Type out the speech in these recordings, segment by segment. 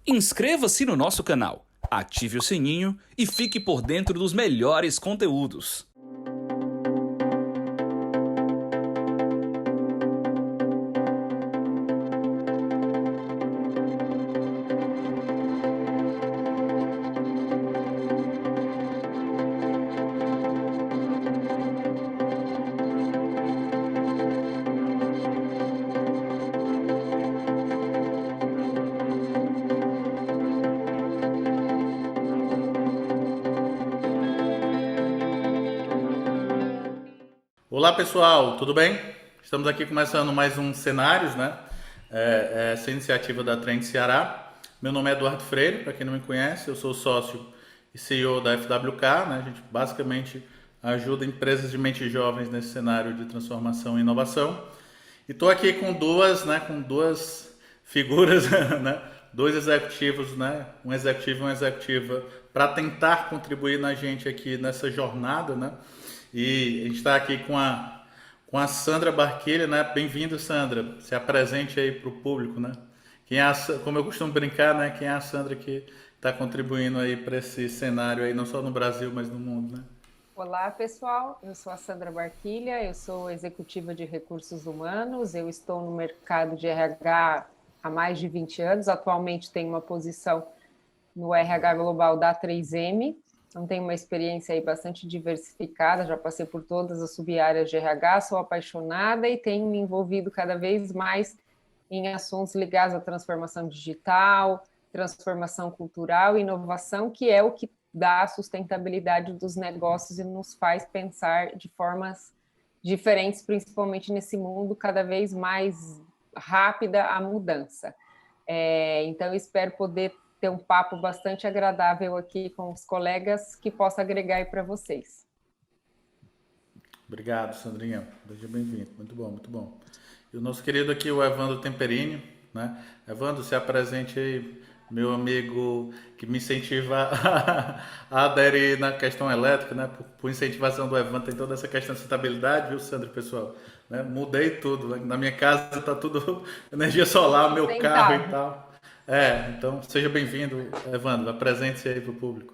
Inscreva-se no nosso canal, ative o sininho e fique por dentro dos melhores conteúdos. Olá pessoal, tudo bem? Estamos aqui começando mais um Cenários, né? Essa iniciativa da Trend Ceará. Meu nome é Eduardo Freire, para quem não me conhece, eu sou sócio e CEO da FWK, né? A gente basicamente ajuda empresas de mentes jovens nesse cenário de transformação e inovação. E estou aqui com duas figuras, né? Dois executivos, né? Um executivo e uma executiva, para tentar contribuir na gente aqui nessa jornada, né? E a gente está aqui com a Sandra Barquilha, né? Bem-vindo, Sandra. Se apresente aí para o público, né? Como eu costumo brincar, né? Quem é a Sandra que está contribuindo aí para esse cenário aí, não só no Brasil, mas no mundo, né? Olá, pessoal. Eu sou a Sandra Barquilha, eu sou executiva de recursos humanos, eu estou no mercado de RH há mais de 20 anos, atualmente tenho uma posição no RH Global da 3M, então tenho uma experiência aí bastante diversificada, já passei por todas as sub-áreas de RH, sou apaixonada e tenho me envolvido cada vez mais em assuntos ligados à transformação digital, transformação cultural e inovação, que é o que dá a sustentabilidade dos negócios e nos faz pensar de formas diferentes, principalmente nesse mundo cada vez mais rápida a mudança. Então, eu espero poder ter um papo bastante agradável aqui com os colegas que possa agregar aí para vocês. Obrigado, Sandrinha. Seja bem-vindo. Muito bom, muito bom. E o nosso querido aqui, o Evandro Temperini, né? Evandro, se apresente aí, meu amigo que me incentiva a aderir na questão elétrica, né? Por incentivação do Evandro, tem toda essa questão de sustentabilidade, viu, Sandro, pessoal? Né? Mudei tudo. Na minha casa tá tudo energia solar, meu carro e Sustentável. tal. Então seja bem-vindo, Evandro. Apresente-se aí para o público.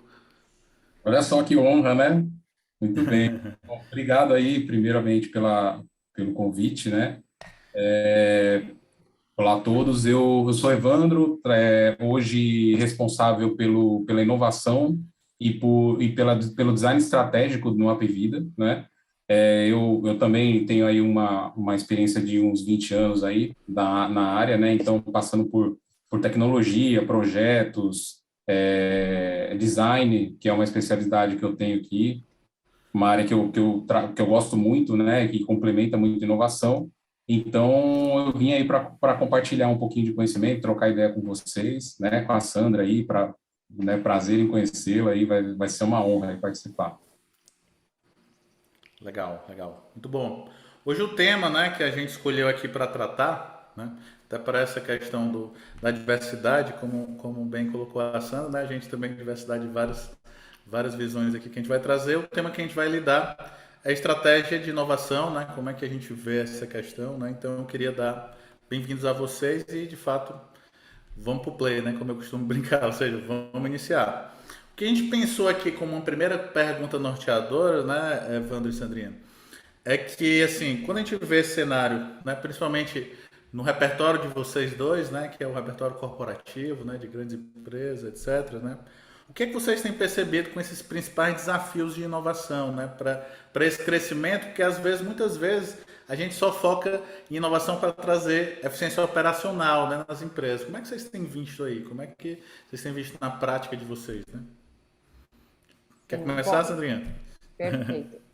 Olha só que honra, né? Muito bem. Bom, obrigado aí, primeiramente, pelo convite, né? Olá a todos, eu sou Evandro, hoje responsável pela inovação pelo design estratégico no Apvida, né? Eu também tenho aí uma experiência de uns 20 anos aí na área, né? Então, passando por tecnologia, projetos, design, que é uma especialidade que eu tenho aqui, uma área que eu gosto muito, né, que complementa muito a inovação. Então, eu vim aí para compartilhar um pouquinho de conhecimento, trocar ideia com vocês, né, com a Sandra aí, né, prazer em conhecê-la aí, vai ser uma honra aí participar. Legal, legal. Muito bom. Hoje o tema, né, que a gente escolheu aqui para tratar, né, até para essa questão da diversidade, como bem colocou a Sandra, né, a gente também tem diversidade de várias visões aqui que a gente vai trazer. O tema que a gente vai lidar é estratégia de inovação, né, como é que a gente vê essa questão, né, então eu queria dar bem-vindos a vocês e, de fato, vamos pro play, né, como eu costumo brincar, ou seja, vamos iniciar. O que a gente pensou aqui como uma primeira pergunta norteadora, né, Evandro e Sandrina, é que, assim, quando a gente vê esse cenário, né, principalmente no repertório de vocês dois, né, que é o repertório corporativo, né, de grandes empresas, etc., né, o que é que vocês têm percebido com esses principais desafios de inovação, né, para esse crescimento que, muitas vezes, a gente só foca em inovação para trazer eficiência operacional, né, nas empresas. Como é que vocês têm visto aí? Como é que vocês têm visto na prática de vocês, né? Quer começar, Bom, Sandrinha? perfeito.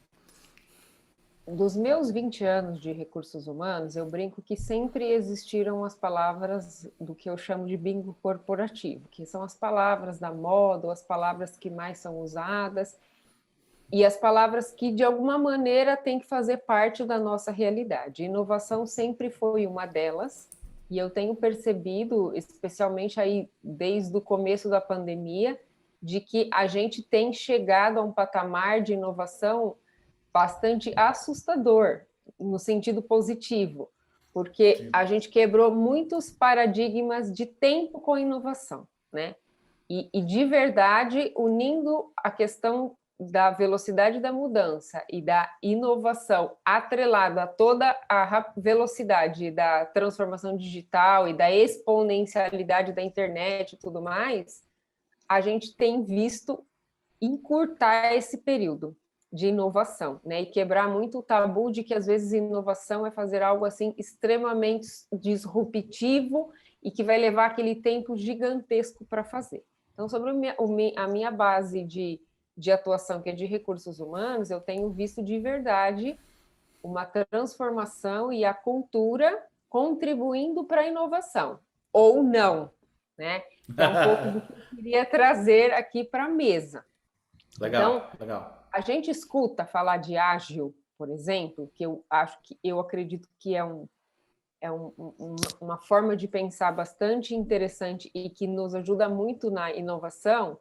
Dos meus 20 anos de recursos humanos, eu brinco que sempre existiram as palavras do que eu chamo de bingo corporativo, que são as palavras da moda, ou as palavras que mais são usadas, e as palavras que, de alguma maneira, têm que fazer parte da nossa realidade. Inovação sempre foi uma delas, e eu tenho percebido, especialmente aí desde o começo da pandemia, de que a gente tem chegado a um patamar de inovação bastante assustador, no sentido positivo, porque Sim. a gente quebrou muitos paradigmas de tempo com inovação. né? E de verdade, unindo a questão da velocidade da mudança e da inovação atrelada a toda a velocidade da transformação digital e da exponencialidade da internet e tudo mais, a gente tem visto encurtar esse período de inovação, né? E quebrar muito o tabu de que às vezes inovação é fazer algo assim extremamente disruptivo e que vai levar aquele tempo gigantesco para fazer. Então, sobre a minha base de atuação, que é de recursos humanos, eu tenho visto de verdade uma transformação e a cultura contribuindo para a inovação, ou não, né? É um pouco do que eu queria trazer aqui para a mesa. Legal, então, legal. A gente escuta falar de ágil, por exemplo, que eu acredito que é uma forma de pensar bastante interessante e que nos ajuda muito na inovação.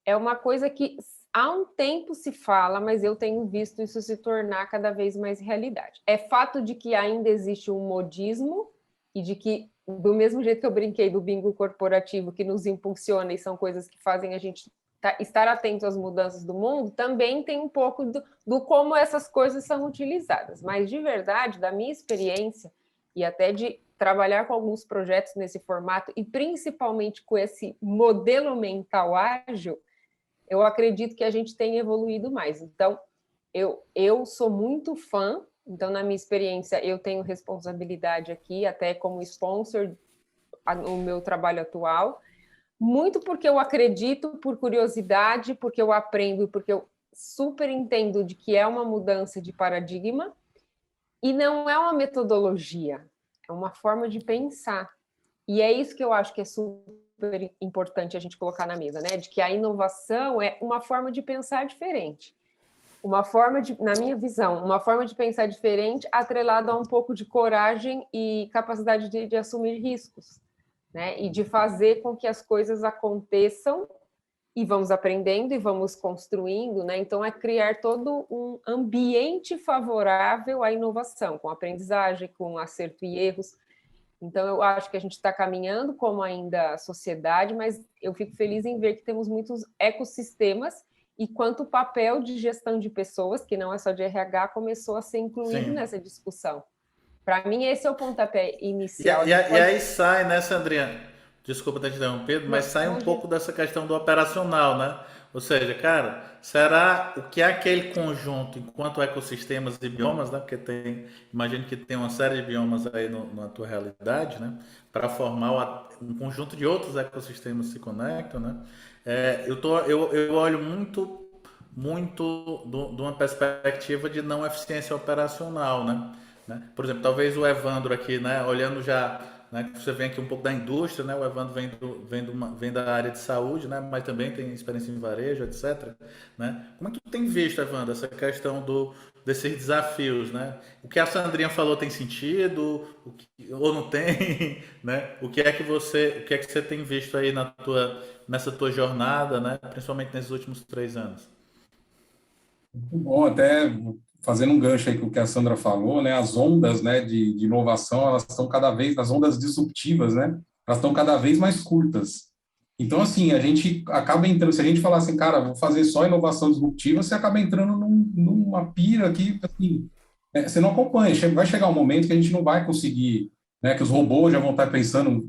É uma coisa que há um tempo se fala, mas eu tenho visto isso se tornar cada vez mais realidade. É fato de que ainda existe um modismo e de que, do mesmo jeito que eu brinquei do bingo corporativo, que nos impulsiona e são coisas que fazem a gente estar atento às mudanças do mundo, também tem um pouco do como essas coisas são utilizadas. Mas, de verdade, da minha experiência, e até de trabalhar com alguns projetos nesse formato, e principalmente com esse modelo mental ágil, eu acredito que a gente tem evoluído mais. Então, eu sou muito fã, então, na minha experiência, eu tenho responsabilidade aqui, até como sponsor, no meu trabalho atual, muito porque eu acredito, por curiosidade, porque eu aprendo e porque eu super entendo de que é uma mudança de paradigma e não é uma metodologia, é uma forma de pensar. E é isso que eu acho que é super importante a gente colocar na mesa, né? De que a inovação é uma forma de pensar diferente. Uma forma de, na minha visão, uma forma de pensar diferente atrelada a um pouco de coragem e capacidade de assumir riscos. Né? E de fazer com que as coisas aconteçam e vamos aprendendo e vamos construindo, né? Então, é criar todo um ambiente favorável à inovação, com aprendizagem, com acerto e erros. Então, eu acho que a gente está caminhando como ainda sociedade, mas eu fico feliz em ver que temos muitos ecossistemas e quanto o papel de gestão de pessoas, que não é só de RH, começou a ser incluído nessa discussão. Para mim, esse é o pontapé inicial. E aí sai, né, Sandrinha? Desculpa ter te interrompido, mas sai um pouco dessa questão do operacional, né? Ou seja, cara, será o que é aquele conjunto, enquanto ecossistemas e biomas, né? Porque imagino que tem uma série de biomas aí na tua realidade, né? Para formar um conjunto de outros ecossistemas se conectam, né? Eu olho muito de uma perspectiva de não eficiência operacional, né? Por exemplo, talvez o Evandro aqui, né? Olhando já, né? Você vem aqui um pouco da indústria, né? O Evandro vem da área de saúde, né? Mas também tem experiência em varejo, etc. Né? Como é que tu tem visto, Evandro, essa questão desses desafios, né? O que a Sandrinha falou tem sentido, ou não tem, né? O que é que você tem visto aí nessa tua jornada, né? Principalmente nesses últimos 3 anos? Muito bom, até fazendo um gancho aí com o que a Sandra falou, né, as ondas, né, de inovação, elas estão as ondas disruptivas, né, elas estão cada vez mais curtas. Então, assim, a gente acaba entrando, se a gente falar assim, cara, vou fazer só inovação disruptiva, você acaba entrando numa pira que, assim, você não acompanha, vai chegar um momento que a gente não vai conseguir, né, que os robôs já vão estar pensando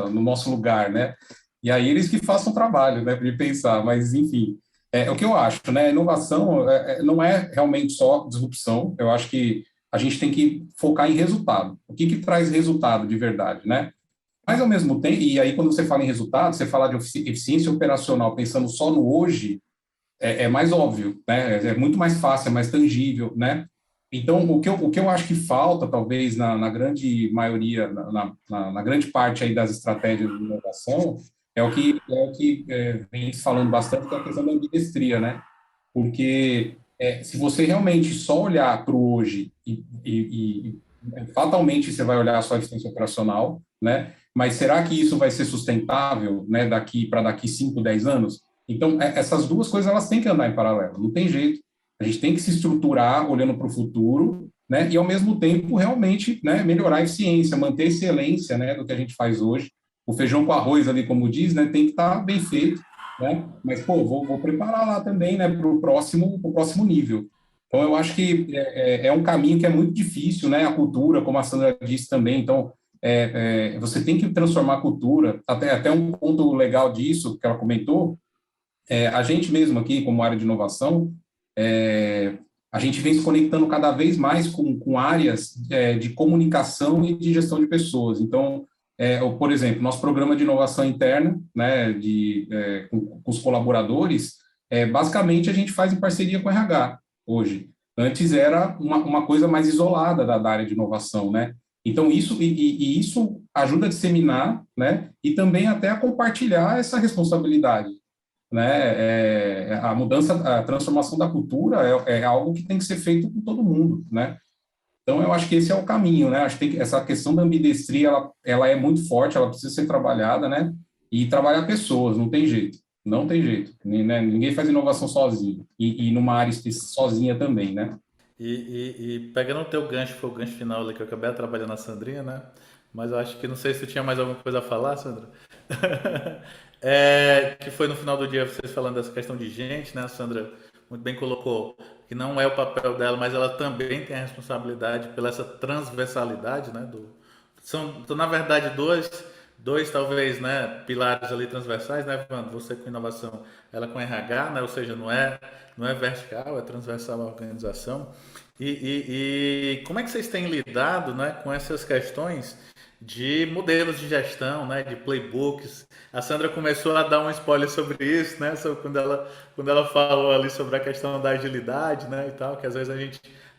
no nosso lugar, né, e aí eles que façam o trabalho, né, de pensar, mas, enfim, é o que eu acho, né? Inovação não é realmente só disrupção. Eu acho que a gente tem que focar em resultado. O que traz resultado de verdade, né? Mas, ao mesmo tempo, e aí quando você fala em resultado, você fala de eficiência operacional pensando só no hoje, é mais óbvio, né? É muito mais fácil, é mais tangível, né? Então, o que eu acho que falta, talvez, na grande maioria, na grande parte aí das estratégias de inovação, é o que vem se falando bastante, que é a questão da ambidestria, né? Porque se você realmente só olhar para o hoje e fatalmente você vai olhar só a eficiência operacional, né? Mas será que isso vai ser sustentável, né, daqui 5, 10 anos? Então, essas duas coisas elas têm que andar em paralelo, não tem jeito. A gente tem que se estruturar olhando para o futuro, né? E, ao mesmo tempo, realmente, né, melhorar a eficiência, manter a excelência, né, do que a gente faz hoje. o feijão com arroz ali, como diz, né, tem que estar bem feito, né? Mas, pô, vou preparar lá também, né, para o próximo nível. Então, eu acho que é um caminho que é muito difícil, né? A cultura, como a Sandra disse também. Então, você tem que transformar a cultura. Até um ponto legal disso que ela comentou, a gente mesmo aqui, como área de inovação, a gente vem se conectando cada vez mais com áreas de comunicação e de gestão de pessoas. Então, por exemplo, nosso programa de inovação interna, né, com os colaboradores, basicamente a gente faz em parceria com o RH hoje. Antes era uma coisa mais isolada da área de inovação, né? Então, isso ajuda a disseminar, né, e também até a compartilhar essa responsabilidade, né? A mudança, a transformação da cultura é algo que tem que ser feito com todo mundo, né? Então, eu acho que esse é o caminho, né? Acho que essa questão da ambidestria, ela é muito forte, ela precisa ser trabalhada, né? E trabalhar pessoas, não tem jeito. Não tem jeito, né? Ninguém faz inovação sozinho. E numa área sozinha também, né? E pegando o teu gancho, foi o gancho final ali que eu acabei trabalhando na Sandrinha, né? Mas eu acho que não sei se tu tinha mais alguma coisa a falar, Sandra. Que foi no final do dia vocês falando dessa questão de gente, né? A Sandra muito bem colocou que não é o papel dela, mas ela também tem a responsabilidade pela essa transversalidade, né? São na verdade, dois talvez, né, pilares ali transversais, né, Evandro? Você com inovação, ela com RH, né? Ou seja, não é vertical, é transversal à organização. E como é que vocês têm lidado, né, com essas questões de modelos de gestão, né, de playbooks? A Sandra começou a dar um spoiler sobre isso, né, sobre quando ela falou ali sobre a questão da agilidade, né, e tal, que às vezes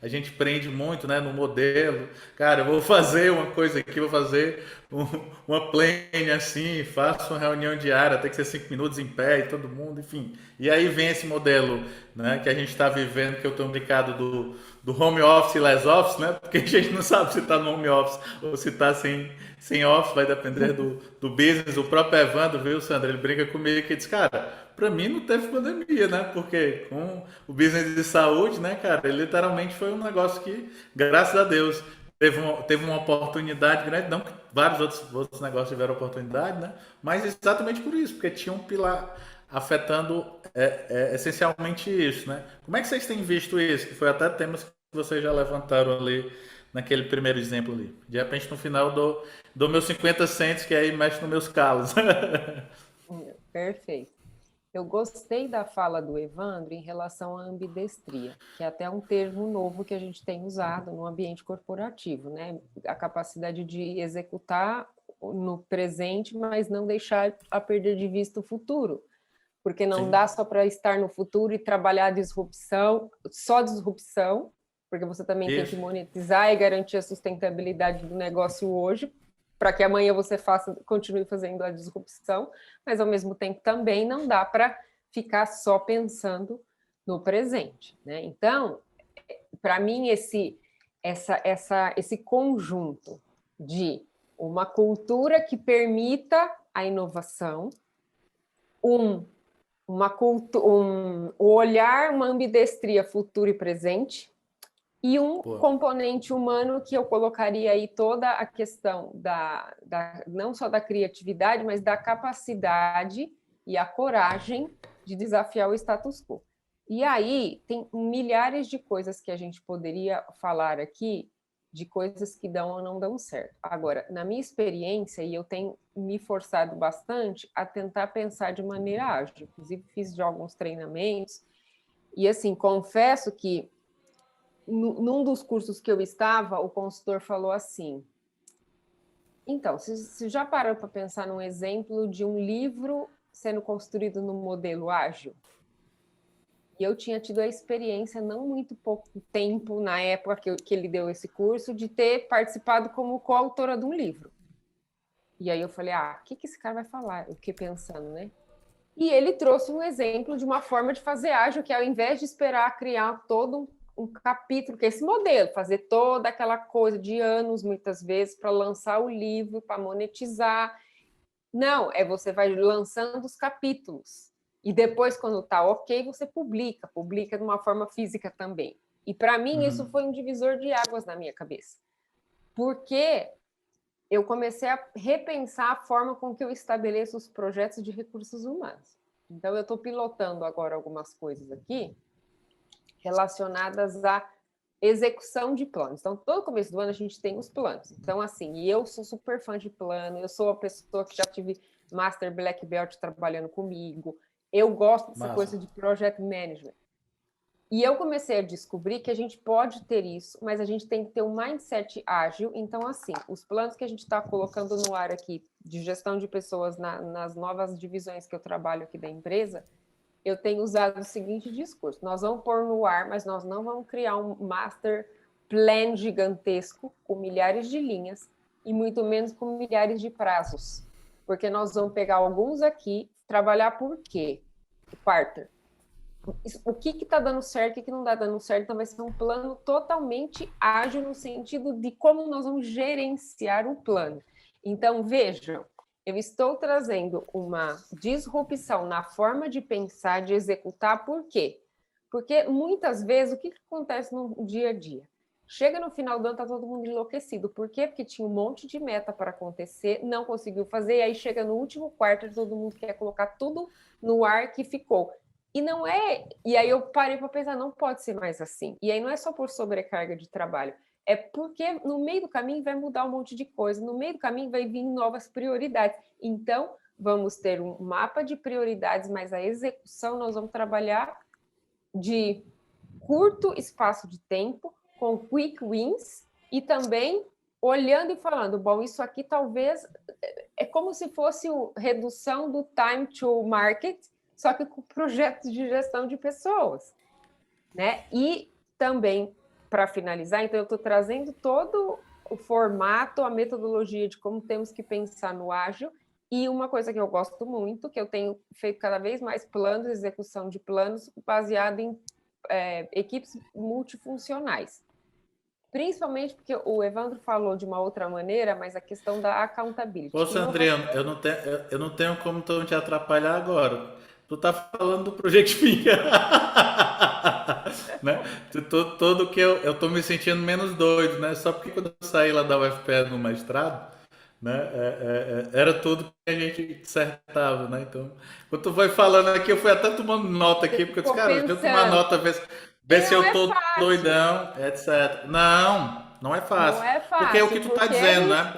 a gente prende muito, né, no modelo. Cara, eu vou fazer uma coisa aqui, vou fazer uma plane assim, faço uma reunião diária, tem que ser 5 minutos em pé e todo mundo, enfim. E aí vem esse modelo, né, que a gente está vivendo, que eu estou brincado do home office e less office, né, porque a gente não sabe se está no home office ou se está sem office, vai depender do business. O próprio Evandro, viu, Sandra, ele brinca comigo que diz, cara, para mim não teve pandemia, né? Porque com o business de saúde, né, cara, ele literalmente foi um negócio que, graças a Deus, teve uma oportunidade grande, não que vários outros negócios tiveram oportunidade, né? Mas exatamente por isso, porque tinha um pilar afetando essencialmente isso, né? Como é que vocês têm visto isso? Que foi até temas que vocês já levantaram ali naquele primeiro exemplo ali. De repente, no final, dou meus 50 cents, que aí mexe nos meus calos. Perfeito. Eu gostei da fala do Evandro em relação à ambidestria, que é até um termo novo que a gente tem usado no ambiente corporativo, né? A capacidade de executar no presente, mas não deixar a perder de vista o futuro, porque não Sim. dá só para estar no futuro e trabalhar disrupção, só disrupção, porque você também tem que monetizar e garantir a sustentabilidade do negócio hoje, para que amanhã você continue fazendo a disrupção, mas ao mesmo tempo também não dá para ficar só pensando no presente, né? Então, para mim, esse conjunto de uma cultura que permita a inovação, o olhar, uma ambidestria futuro e presente, e um componente humano que eu colocaria aí toda a questão não só da criatividade, mas da capacidade e a coragem de desafiar o status quo. E aí tem milhares de coisas que a gente poderia falar aqui, de coisas que dão ou não dão certo. Agora, na minha experiência, e eu tenho me forçado bastante a tentar pensar de maneira ágil, inclusive fiz já alguns treinamentos, e assim, confesso que num dos cursos que eu estava, o consultor falou assim, então, você já parou para pensar num exemplo de um livro sendo construído no modelo ágil? E eu tinha tido a experiência, não muito pouco tempo, na época que ele deu esse curso, de ter participado como coautora de um livro. E aí eu falei, o que esse cara vai falar? Eu fiquei pensando, né? E ele trouxe um exemplo de uma forma de fazer ágil, que ao invés de esperar criar todo um capítulo, que é esse modelo, fazer toda aquela coisa de anos, muitas vezes, para lançar o livro, para monetizar. Não, você vai lançando os capítulos. E depois, quando está ok, você publica de uma forma física também. E para mim, isso foi um divisor de águas na minha cabeça. Porque eu comecei a repensar a forma com que eu estabeleço os projetos de recursos humanos. Então, eu estou pilotando agora algumas coisas aqui relacionadas à execução de planos. Então, todo começo do ano a gente tem os planos. Então, assim, e eu sou super fã de plano, eu sou a pessoa que já tive Master Black Belt trabalhando comigo, eu gosto dessa coisa de Project Management. E eu comecei a descobrir que a gente pode ter isso, mas a gente tem que ter um mindset ágil. Então, assim, os planos que a gente está colocando no ar aqui, de gestão de pessoas nas novas divisões que eu trabalho aqui da empresa, eu tenho usado o seguinte discurso: nós vamos pôr no ar, mas nós não vamos criar um master plan gigantesco com milhares de linhas e muito menos com milhares de prazos. Porque nós vamos pegar alguns aqui, trabalhar por quê? Quarter. O que está dando certo e o que não está dando certo, então vai ser um plano totalmente ágil no sentido de como nós vamos gerenciar o plano. Então, vejam, eu estou trazendo uma disrupção na forma de pensar, de executar, por quê? Porque muitas vezes, o que acontece no dia a dia? Chega no final do ano, está todo mundo enlouquecido. Por quê? Porque tinha um monte de meta para acontecer, não conseguiu fazer, e aí chega no último quarto, todo mundo quer colocar tudo no ar que ficou. E não é... E aí eu parei para pensar, não pode ser mais assim. E aí não é só por sobrecarga de trabalho, é porque no meio do caminho vai mudar um monte de coisa, no meio do caminho vai vir novas prioridades. Então, vamos ter um mapa de prioridades, mas a execução nós vamos trabalhar de curto espaço de tempo, com quick wins, e também olhando e falando, bom, isso aqui talvez... É como se fosse redução do time to market, só que com projetos de gestão de pessoas, né? E também, para finalizar, então eu estou trazendo todo o formato, a metodologia de como temos que pensar no ágil, e uma coisa que eu gosto muito, que eu tenho feito cada vez mais planos, execução de planos, baseado em equipes multifuncionais. Principalmente porque o Evandro falou de uma outra maneira, mas a questão da accountability. Ô, Sandrinha, eu não tenho como então te atrapalhar agora. Tu tá falando do Project Pinga. Né? Todo que eu tô me sentindo menos doido, né? Só porque quando eu saí lá da UFPE no mestrado, né? Era tudo que a gente dissertava, né? Então, quando tu vai falando aqui, eu fui até tomando nota aqui, porque eu disse, cara, deixa eu tomar nota, ver se eu tô doidão, etc. Não é fácil. Não é fácil. Porque é o que tu tá dizendo, né?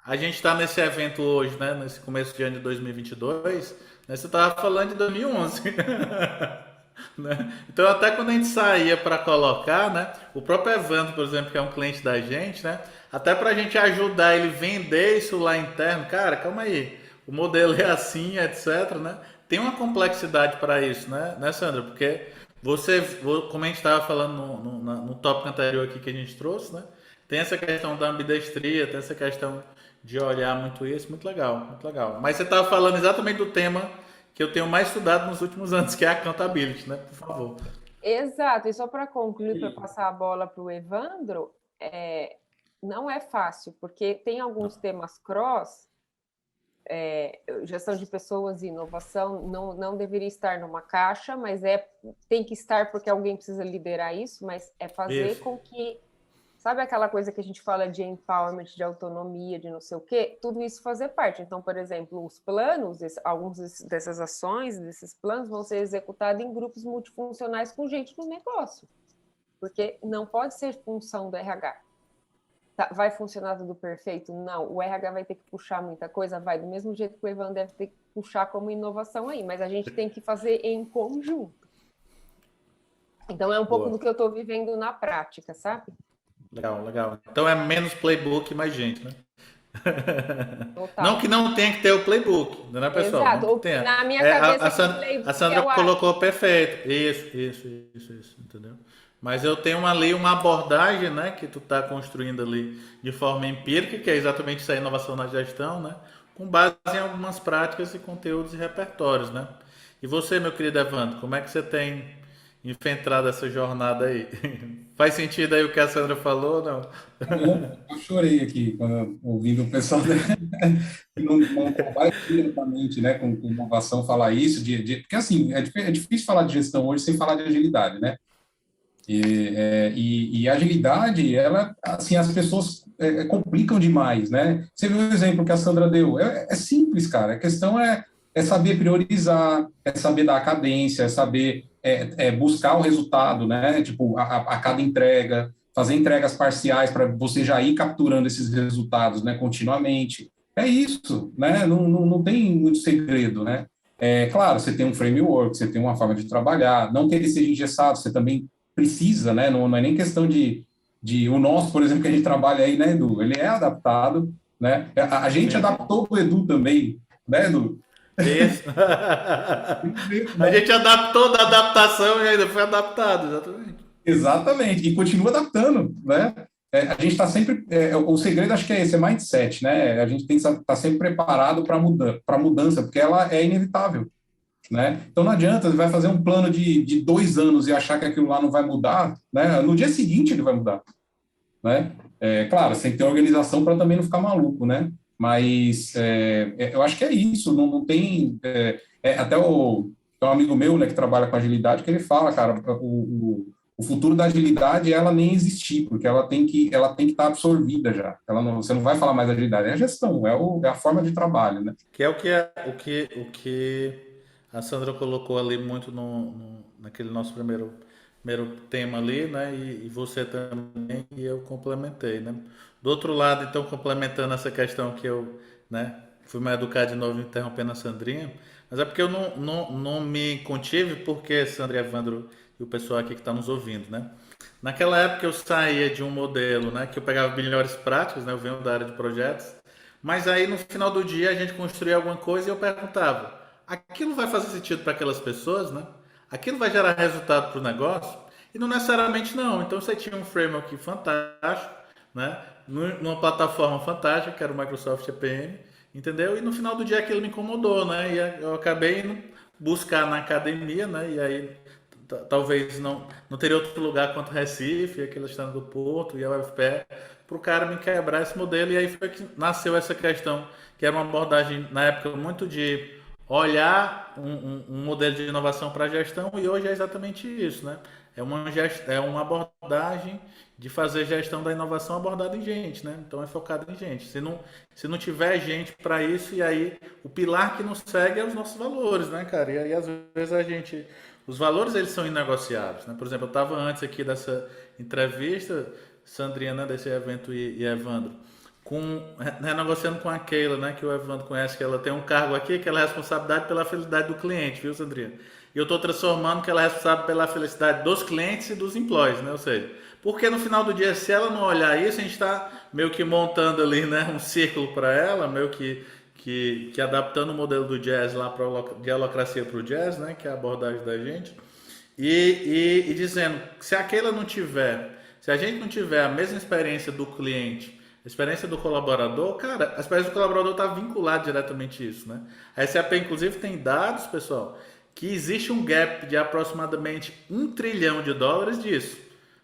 A gente está nesse evento hoje, né? Nesse começo de ano de 2022, né? Você estava falando de 2011. Né? Então, até quando a gente saía para colocar, né? O próprio Evandro, por exemplo, que é um cliente da gente, né? Até para a gente ajudar ele vender isso lá interno, cara, calma aí, o modelo é assim, etc, né? Tem uma complexidade para isso, né, Sandra? Porque você, como a gente estava falando no tópico anterior aqui que a gente trouxe, né? Tem essa questão da ambidestria, tem essa questão de olhar muito isso, muito legal, muito legal. Mas você estava falando exatamente do tema que eu tenho mais estudado nos últimos anos, que é a accountability, né? Por favor. Exato, e só para concluir, para passar a bola para o Evandro, não é fácil, porque tem alguns temas cross, gestão de pessoas e inovação não deveria estar numa caixa, mas tem que estar porque alguém precisa liderar isso, mas é fazer com que, sabe aquela coisa que a gente fala de empowerment, de autonomia, de não sei o quê? Tudo isso fazer parte. Então, por exemplo, os planos, alguns dessas ações, desses planos vão ser executados em grupos multifuncionais com gente no negócio, porque não pode ser função do RH. Vai funcionar tudo perfeito? Não. O RH vai ter que puxar muita coisa? Vai. Do mesmo jeito que o Evan deve ter que puxar como inovação aí, mas a gente tem que fazer em conjunto. Então, é um pouco do que eu estou vivendo na prática, sabe? Legal. Então, é menos playbook e mais gente, né? Total. Não que não tenha que ter o playbook, né, pessoal? Exato. Não tenha. Na minha cabeça, a Sandra colocou perfeito. Isso, entendeu? Mas eu tenho uma abordagem, né, que tu está construindo ali de forma empírica, que é exatamente essa inovação na gestão, né, com base em algumas práticas e conteúdos e repertórios, né? E você, meu querido Evandro, como é que você tem enfrentado essa jornada aí? Faz sentido aí o que a Sandra falou, não? Eu chorei aqui quando ouvindo o pessoal que não trabalha diretamente, né, com inovação falar isso, porque assim, é difícil falar de gestão hoje sem falar de agilidade, né? E a agilidade, ela, assim, as pessoas complicam demais, né? Você viu o exemplo que a Sandra deu? É simples, cara. A questão é saber priorizar, é saber dar a cadência, é saber buscar o resultado, né? Tipo, a cada entrega, fazer entregas parciais para você já ir capturando esses resultados, né? Continuamente. É isso, né? Não tem muito segredo, né? Claro, você tem um framework, você tem uma forma de trabalhar, não que ele seja engessado, você também precisa, né? Não é nem questão de o nosso, por exemplo, que a gente trabalha aí, né, Edu? Ele é adaptado, né? A gente Sim. adaptou o Edu também, né, Edu? Isso. A gente adaptou da adaptação e ainda foi adaptado, exatamente. Exatamente, e continua adaptando, né? A gente está sempre. O segredo acho que é esse, é mindset, né? A gente tem que estar sempre preparado para mudança, porque ela é inevitável, né? Então não adianta, você vai fazer um plano de 2 anos e achar que aquilo lá não vai mudar, né? No dia seguinte ele vai mudar, né? Claro, você tem que ter organização para também não ficar maluco, né? Mas eu acho que é isso, não tem... até tem um amigo meu, né, que trabalha com agilidade, que ele fala, cara, o futuro da agilidade é ela nem existir, porque ela tem que estar absorvida já. Você não vai falar mais agilidade, é a gestão, é a forma de trabalho, né? Que é o que a Sandra colocou ali muito naquele nosso primeiro tema ali, né? E você também, e eu complementei, né? Do outro lado, então, complementando essa questão que eu, né, fui me educar de novo interrompendo a Sandrinha, mas é porque eu não me contive, porque Sandra e Evandro e o pessoal aqui que está nos ouvindo, né? Naquela época eu saía de um modelo, né, que eu pegava melhores práticas, né? Eu venho da área de projetos, mas aí no final do dia a gente construía alguma coisa e eu perguntava: aquilo vai fazer sentido para aquelas pessoas, né? Aquilo vai gerar resultado para o negócio? E não necessariamente não. Então você tinha um framework fantástico, né? Numa plataforma fantástica, que era o Microsoft EPM, entendeu? E no final do dia aquilo me incomodou, né? E eu acabei indo buscar na academia, né? E aí talvez não teria outro lugar quanto Recife, aquela estrada do Porto e a UFPE, para o cara me quebrar esse modelo. E aí foi que nasceu essa questão, que era uma abordagem na época muito de olhar um modelo de inovação para a gestão, e hoje é exatamente isso, né? É uma abordagem de fazer gestão da inovação abordada em gente, né? Então é focado em gente. Se não tiver gente para isso, e aí o pilar que nos segue é os nossos valores, né, cara? E aí às vezes os valores eles são inegociáveis, né? Por exemplo, eu estava antes aqui dessa entrevista, Sandrina, desse evento e Evandro, renegociando com a Keila, né, que o Evandro conhece, que ela tem um cargo aqui, que ela é responsabilidade pela felicidade do cliente, viu, Sandrina? E eu estou transformando que ela é responsável pela felicidade dos clientes e dos employees, né? Ou seja, porque no final do dia, se ela não olhar isso, a gente está meio que montando ali, né, um círculo para ela, meio que adaptando o modelo do jazz lá para a dialocracia para o jazz, né, que é a abordagem da gente, e dizendo que se a gente não tiver a mesma experiência do cliente, a experiência do colaborador, cara, a experiência do colaborador está vinculada diretamente a isso, né? A SAP, inclusive, tem dados, pessoal, que existe um gap de aproximadamente US$ 1 trilhão disso,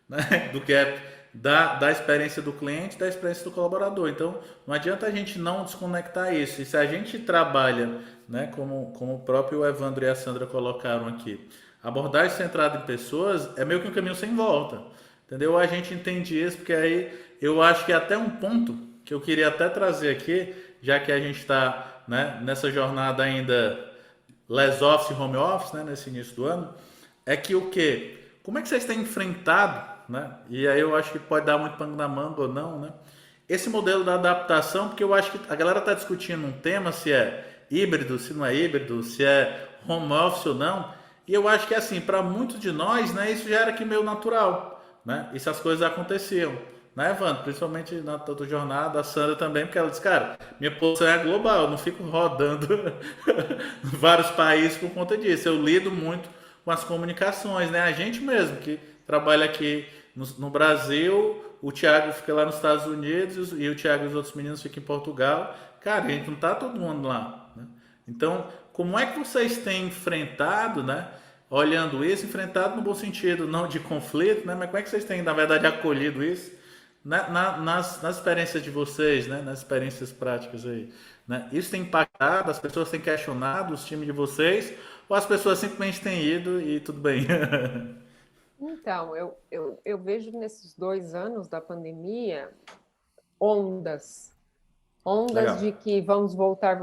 né? Do gap da experiência do cliente, da experiência do colaborador. Então, não adianta a gente não desconectar isso. E se a gente trabalha, né, como o próprio Evandro e a Sandra colocaram aqui, abordagem centrada em pessoas é meio que um caminho sem volta. Entendeu? A gente entende isso, porque aí eu acho que até um ponto que eu queria até trazer aqui, já que a gente está, né, nessa jornada ainda less office, home office, né, nesse início do ano, é que o quê? Como é que vocês têm enfrentado, né? E aí eu acho que pode dar muito pano na manga ou não, né? Esse modelo da adaptação, porque eu acho que a galera está discutindo um tema, se é híbrido, se não é híbrido, se é home office ou não, e eu acho que assim, para muitos de nós, né, isso já era aqui meio natural, né? E se as coisas aconteciam, né, Evandro? Principalmente na tua jornada, a Sandra também, porque ela disse, cara, minha posição é global, eu não fico rodando vários países por conta disso. Eu lido muito com as comunicações, né? A gente mesmo que trabalha aqui no Brasil, o Thiago fica lá nos Estados Unidos e o Thiago e os outros meninos ficam em Portugal. Cara, a gente não tá todo mundo lá, né? Então, como é que vocês têm enfrentado, né? Olhando isso, enfrentado no bom sentido, não de conflito, né? Mas como é que vocês têm, na verdade, acolhido isso nas experiências de vocês, né? Nas experiências práticas aí, né? Isso tem impactado, as pessoas têm questionado os times de vocês, ou as pessoas simplesmente têm ido e tudo bem? Então, eu vejo nesses 2 anos da pandemia ondas. Ondas Legal. de que vamos voltar.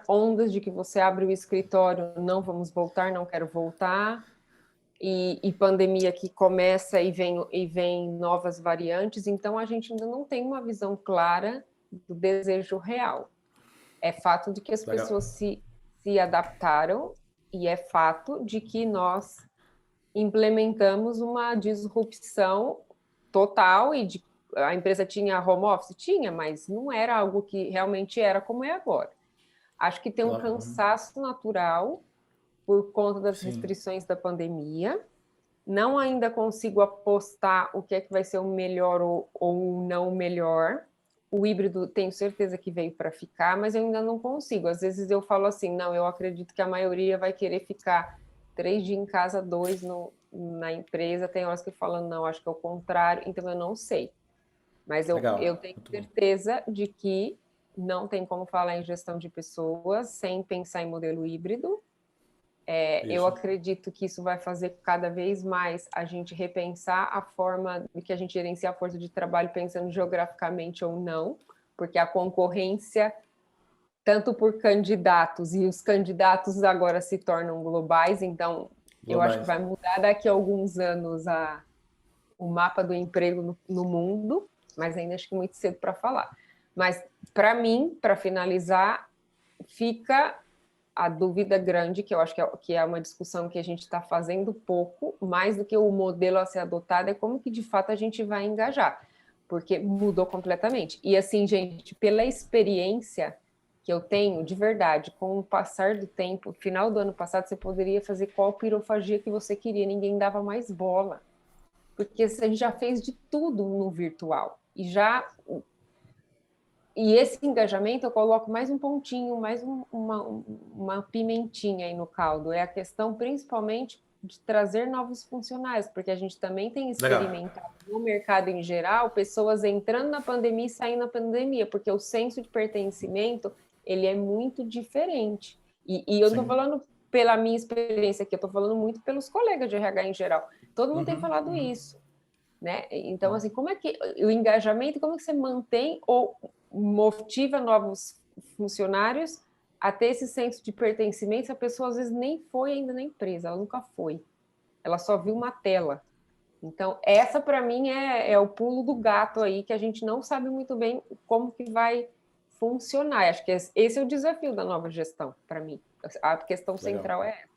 Ondas de que você abre o escritório, não vamos voltar, não quero voltar. E pandemia que começa e vem novas variantes. Então, a gente ainda não tem uma visão clara do desejo real. É fato de que as Legal. pessoas se adaptaram e é fato de que nós implementamos uma disrupção total e a empresa tinha home office? Tinha, mas não era algo que realmente era como é agora. Acho que tem um Claro. cansaço natural por conta das Sim. restrições da pandemia. Não ainda consigo apostar o que é que vai ser o melhor ou não o melhor. O híbrido tenho certeza que veio para ficar, mas eu ainda não consigo. Às vezes eu falo assim, não, eu acredito que a maioria vai querer ficar 3 dias em casa, 2 na empresa. Tem horas que falam, não, acho que é o contrário, então eu não sei. Mas eu Legal. tenho Muito bom. certeza de que não tem como falar em gestão de pessoas sem pensar em modelo híbrido. Eu Isso. acredito que isso vai fazer cada vez mais a gente repensar a forma de que a gente gerencia a força de trabalho, pensando geograficamente ou não, porque a concorrência, tanto por candidatos, e os candidatos agora se tornam globais, então eu acho que Globais. vai mudar daqui a alguns anos o mapa do emprego no mundo, mas ainda acho que é muito cedo para falar. Mas, para mim, para finalizar, fica a dúvida grande, que eu acho que é uma discussão que a gente está fazendo pouco, mais do que o modelo a ser adotado, é como que de fato a gente vai engajar, porque mudou completamente. E assim, gente, pela experiência que eu tenho, de verdade, com o passar do tempo, final do ano passado, você poderia fazer qual pirofagia que você queria, ninguém dava mais bola, porque a gente já fez de tudo no virtual, e esse engajamento eu coloco mais um pontinho, mais uma pimentinha aí no caldo. É a questão principalmente de trazer novos funcionários, porque a gente também tem Legal. experimentado no mercado em geral pessoas entrando na pandemia e saindo na pandemia, porque o senso de pertencimento ele é muito diferente. E eu não estou Sim. falando pela minha experiência aqui, eu estou falando muito pelos colegas de RH em geral. Todo mundo tem falado isso. Né? Então, assim, como é que o engajamento, como é que você mantém ou motiva novos funcionários a ter esse senso de pertencimento se a pessoa às vezes nem foi ainda na empresa, ela nunca foi, ela só viu uma tela. Então, essa para mim é o pulo do gato aí, que a gente não sabe muito bem como que vai funcionar. Acho que esse é o desafio da nova gestão, para mim. A questão Legal. central é essa.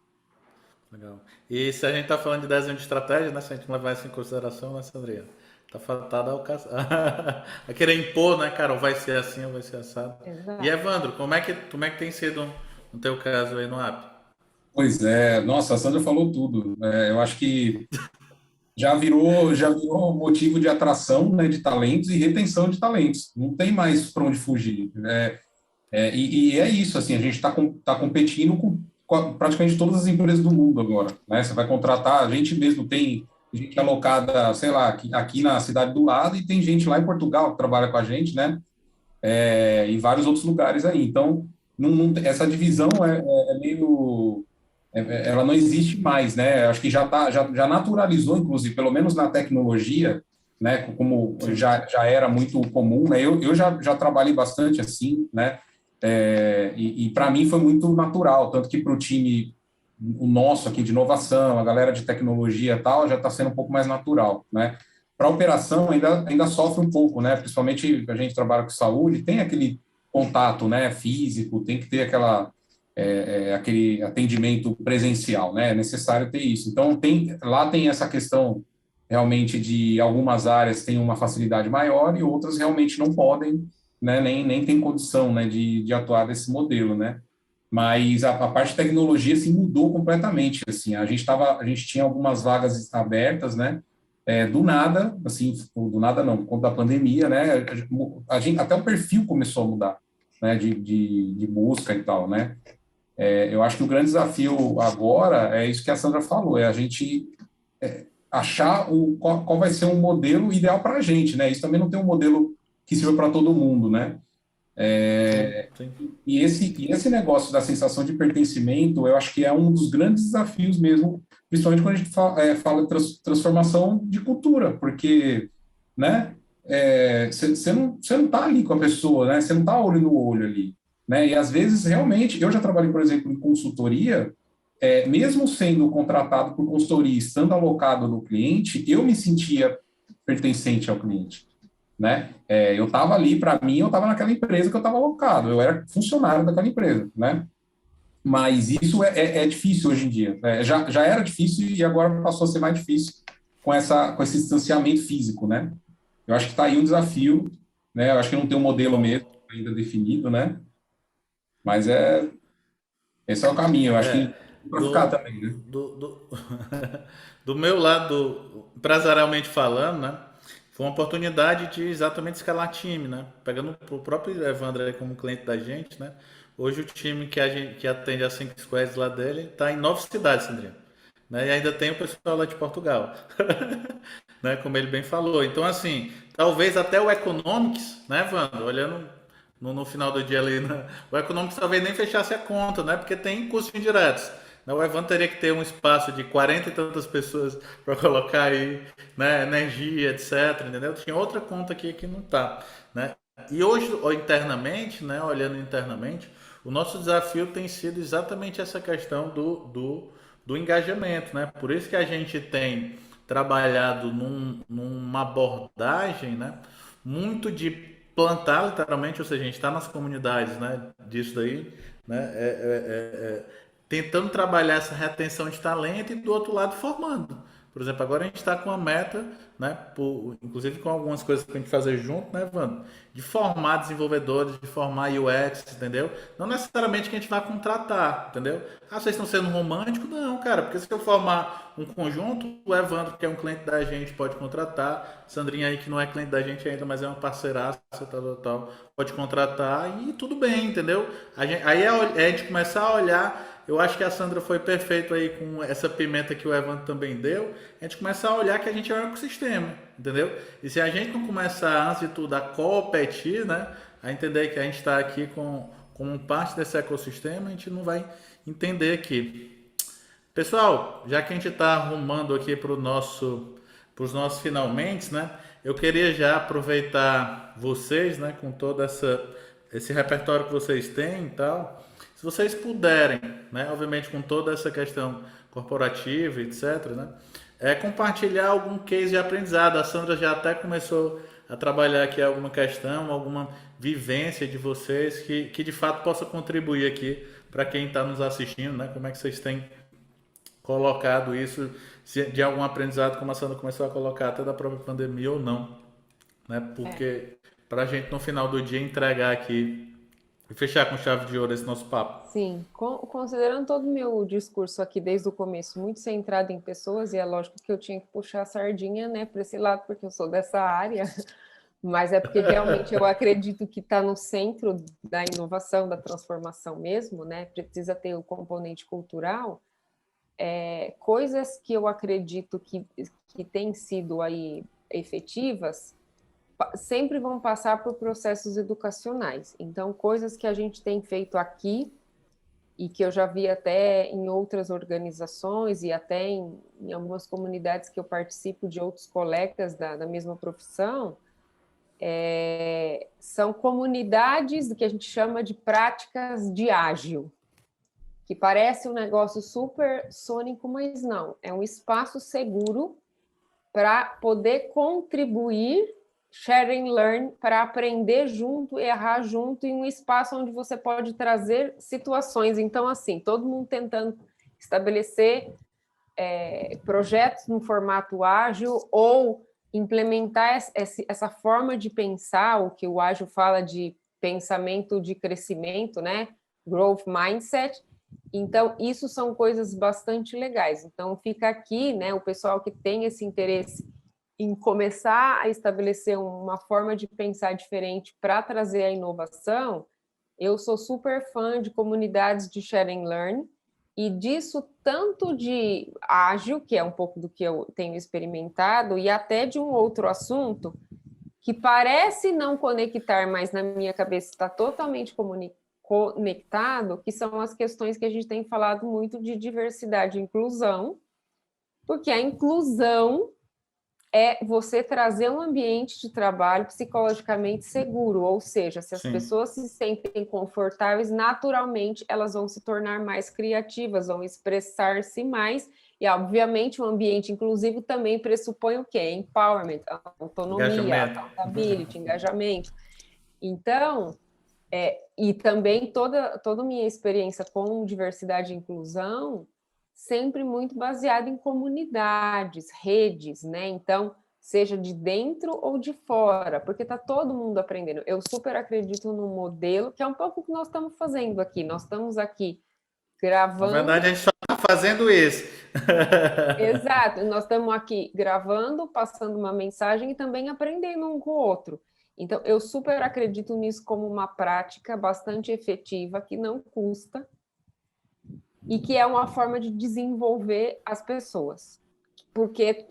Legal. E se a gente está falando de desenho de estratégia, né? Se a gente levar isso em consideração, né, Sandrinha? Tá fatada a querer impor, né, cara? Ou vai ser assim, ou vai ser assado. E Exato. Evandro, como é que tem sido no teu caso aí no app? Pois é, nossa, a Sandra falou tudo. Eu acho que já virou motivo de atração, né, de talentos e retenção de talentos. Não tem mais para onde fugir. E é isso, assim, a gente está competindo com praticamente todas as empresas do mundo agora, né? Você vai contratar, a gente mesmo tem gente alocada, sei lá, aqui na cidade do lado, e tem gente lá em Portugal que trabalha com a gente, né? E vários outros lugares aí. Então, essa divisão é meio ela não existe mais, né? Acho que já naturalizou, inclusive, pelo menos na tecnologia, né? Como Sim. já era muito comum, né? Eu já trabalhei bastante assim, né? E para mim foi muito natural, tanto que para o time, o nosso aqui de inovação, a galera de tecnologia e tal, já está sendo um pouco mais natural, né? Para a operação ainda sofre um pouco, né? Principalmente a gente trabalha com saúde, tem aquele contato, né? Físico, tem que ter aquele atendimento presencial, né? É necessário ter isso. Então, lá tem essa questão realmente de algumas áreas têm uma facilidade maior e outras realmente não podem, né? Nem tem condição, né? De atuar desse modelo, né? Mas a parte de tecnologia, assim, mudou completamente, assim. A gente tinha algumas vagas abertas, né? Do nada, assim, do nada não, por conta da pandemia, né? Até o perfil começou a mudar, né? De busca e tal, né? Eu acho que o grande desafio agora é isso que a Sandra falou, é a gente achar qual vai ser um modelo ideal para a gente, né? Isso também não tem um modelo que sirva para todo mundo, né? Sim. E esse negócio da sensação de pertencimento, eu acho que é um dos grandes desafios mesmo, principalmente quando a gente fala de transformação de cultura, porque, né, você não tá ali com a pessoa, né, você não tá olho no olho ali, né, e às vezes, realmente, eu já trabalhei, por exemplo, em consultoria, mesmo sendo contratado por consultoria, estando alocado no cliente, eu me sentia pertencente ao cliente, né? Eu estava ali, para mim, eu estava naquela empresa que eu estava alocado, eu era funcionário daquela empresa, né? Mas isso é difícil hoje em dia. Já era difícil e agora passou a ser mais difícil com esse distanciamento físico, né? Eu acho que está aí um desafio, né? Eu acho que não tem um modelo mesmo ainda definido, né? Mas esse é o caminho. Eu acho que para ficar Do, também, né? do meu lado, empresarialmente falando, né? Foi uma oportunidade de exatamente escalar time, né? Pegando o próprio Evandro aí como cliente da gente, né? Hoje o time que atende as 5 squads lá dele está em 9 cidades, Sandrinho. Né? E ainda tem o pessoal lá de Portugal, né? Como ele bem falou. Então, assim, talvez até o Economics, né, Evandro? Olhando no final do dia ali, né? O Economics talvez nem fechasse a conta, né? Porque tem custos indiretos. Né? O Evandro teria que ter um espaço de 40 e tantas pessoas para colocar aí, né? Energia, etc. Entendeu? Tinha outra conta aqui que não tá, né? E hoje, internamente, né? Olhando internamente, o nosso desafio tem sido exatamente essa questão do engajamento, né? Por isso que a gente tem trabalhado numa abordagem, né? Muito de plantar literalmente, ou seja, a gente está nas comunidades, né? Disso daí, né? Tentando trabalhar essa retenção de talento e do outro lado formando. Por exemplo, agora a gente está com a meta, né, inclusive com algumas coisas que a gente fazer junto, né, Vando? De formar desenvolvedores, de formar UX, entendeu? Não necessariamente que a gente vai contratar, entendeu? Ah, vocês estão sendo românticos? Não, cara, porque se eu formar um conjunto, o Evandro, que é um cliente da gente, pode contratar, Sandrinha aí, que não é cliente da gente ainda, mas é uma parceiraça, tal, pode contratar e tudo bem, entendeu? Aí a gente começar a olhar. Eu acho que a Sandra foi perfeito aí com essa pimenta que o Evandro também deu. A gente começar a olhar que a gente é um ecossistema, entendeu? E se a gente não começar, antes de tudo, a competir, né? A entender que a gente está aqui como parte desse ecossistema, a gente não vai entender aqui. Pessoal, já que a gente está arrumando aqui para os nossos finalmente, né? Eu queria já aproveitar vocês, né? Com todo esse repertório que vocês têm e tal. Se vocês puderem, né? Obviamente com toda essa questão corporativa, etc., né? Compartilhar algum case de aprendizado. A Sandra já até começou a trabalhar aqui alguma questão, alguma vivência de vocês que de fato possa contribuir aqui para quem está nos assistindo, né? Como é que vocês têm colocado isso de algum aprendizado, como a Sandra começou a colocar, até da própria pandemia ou não, né? Porque para a gente no final do dia entregar aqui e fechar com chave de ouro esse nosso papo. Sim, considerando todo o meu discurso aqui desde o começo, muito centrado em pessoas, e é lógico que eu tinha que puxar a sardinha, né, para esse lado, porque eu sou dessa área, mas é porque realmente eu acredito que está no centro da inovação, da transformação mesmo, né, precisa ter o componente cultural. Coisas que eu acredito que têm sido aí efetivas, sempre vão passar por processos educacionais. Então, coisas que a gente tem feito aqui e que eu já vi até em outras organizações e até em algumas comunidades que eu participo de outros colegas da mesma profissão, são comunidades que a gente chama de práticas de ágil, que parece um negócio super sônico, mas não. É um espaço seguro para poder contribuir, share and learn, para aprender junto, errar junto, em um espaço onde você pode trazer situações. Então, assim, todo mundo tentando estabelecer projetos no formato ágil ou implementar essa forma de pensar, o que o ágil fala de pensamento de crescimento, né? Growth mindset. Então, isso são coisas bastante legais. Então, fica aqui, né, o pessoal que tem esse interesse em começar a estabelecer uma forma de pensar diferente para trazer a inovação. Eu sou super fã de comunidades de share and learn e disso tanto de ágil, que é um pouco do que eu tenho experimentado, e até de um outro assunto que parece não conectar, mas na minha cabeça está totalmente conectado, que são as questões que a gente tem falado muito de diversidade e inclusão, porque a inclusão é você trazer um ambiente de trabalho psicologicamente seguro, ou seja, se as pessoas se sentem confortáveis, naturalmente elas vão se tornar mais criativas, vão expressar-se mais, e obviamente o ambiente inclusivo também pressupõe o quê? Empowerment, autonomia, accountability, engajamento. Então, e também toda a minha experiência com diversidade e inclusão sempre muito baseada em comunidades, redes, né? Então, seja de dentro ou de fora, porque está todo mundo aprendendo. Eu super acredito no modelo, que é um pouco o que nós estamos fazendo aqui. Nós estamos aqui gravando... Na verdade, a gente só está fazendo isso. Exato. Nós estamos aqui gravando, passando uma mensagem e também aprendendo um com o outro. Então, eu super acredito nisso como uma prática bastante efetiva, que não custa, e que é uma forma de desenvolver as pessoas. Porque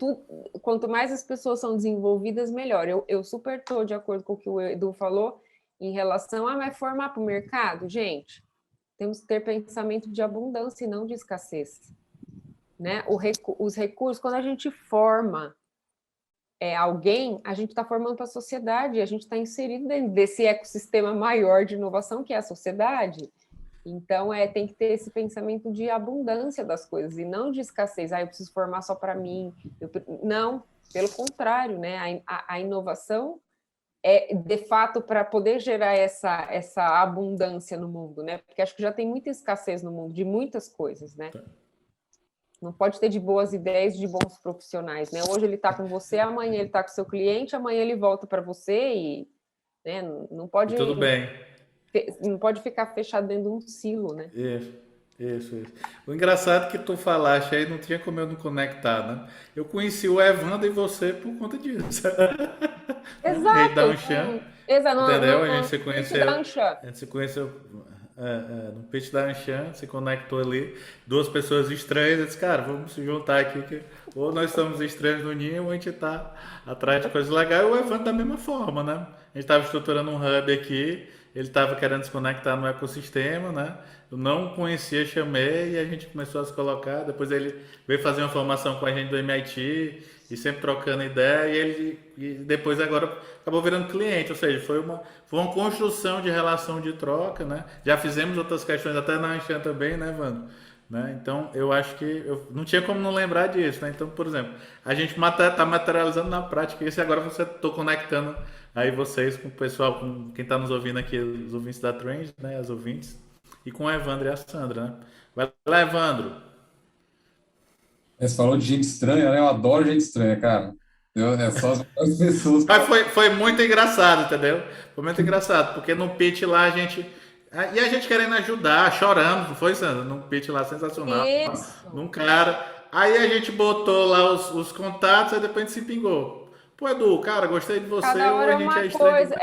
quanto mais as pessoas são desenvolvidas, melhor. Eu super estou de acordo com o que o Edu falou em relação a formar para o mercado. Gente, temos que ter pensamento de abundância e não de escassez. Né? Os recursos, quando a gente forma alguém, a gente está formando para a sociedade, a gente está inserido dentro desse ecossistema maior de inovação, que é a sociedade. Então, tem que ter esse pensamento de abundância das coisas, e não de escassez. Eu preciso formar só para mim. Não, pelo contrário, né? A inovação é, de fato, para poder gerar essa abundância no mundo, né? Porque acho que já tem muita escassez no mundo de muitas coisas, né? Não pode ter de boas ideias, de bons profissionais, né? Hoje ele está com você, amanhã ele está com o seu cliente, amanhã ele volta para você e, né, não pode... E tudo bem. Não pode ficar fechado dentro de um silo, né? Isso. O engraçado que tu falaste aí, não tinha como eu não conectar, né? Eu conheci o Evandro e você por conta disso. Exato. Rei da Anshan. Exato. Entendeu? A gente se conheceu. A gente se conheceu no pitch da Anshan, se conectou ali. Duas pessoas estranhas. Eu disse, cara, vamos se juntar aqui. Ou nós estamos estranhos no ninho, ou a gente está atrás de coisas legais. E o Evandro da mesma forma, né? A gente estava estruturando um hub aqui. Ele estava querendo se conectar no ecossistema, né? Eu não conhecia, chamei e a gente começou a se colocar. Depois ele veio fazer uma formação com a gente do MIT e sempre trocando ideia. E depois agora acabou virando cliente, ou seja, foi uma construção de relação de troca, né? Já fizemos outras questões até na Anshan também, né, Vando? Né? Então eu acho que eu não tinha como não lembrar disso, né? Então, por exemplo, a gente está materializando na prática isso e agora você estou conectando aí vocês com o pessoal, com quem está nos ouvindo aqui, os ouvintes da Trend, né? As ouvintes, e com o Evandro e a Sandra, né? Vai lá, Evandro. Você falou de gente estranha, né? Eu adoro gente estranha, cara. É só as pessoas. Mas foi muito engraçado, entendeu? Foi muito engraçado, porque no pitch lá a gente querendo ajudar, chorando, não foi, Sandra? Num pitch lá sensacional. Isso. Num cara. Aí a gente botou lá os contatos, aí depois a gente se pingou. Pô, Edu, cara, gostei de você. Cada hora a gente uma é estranho. coisa.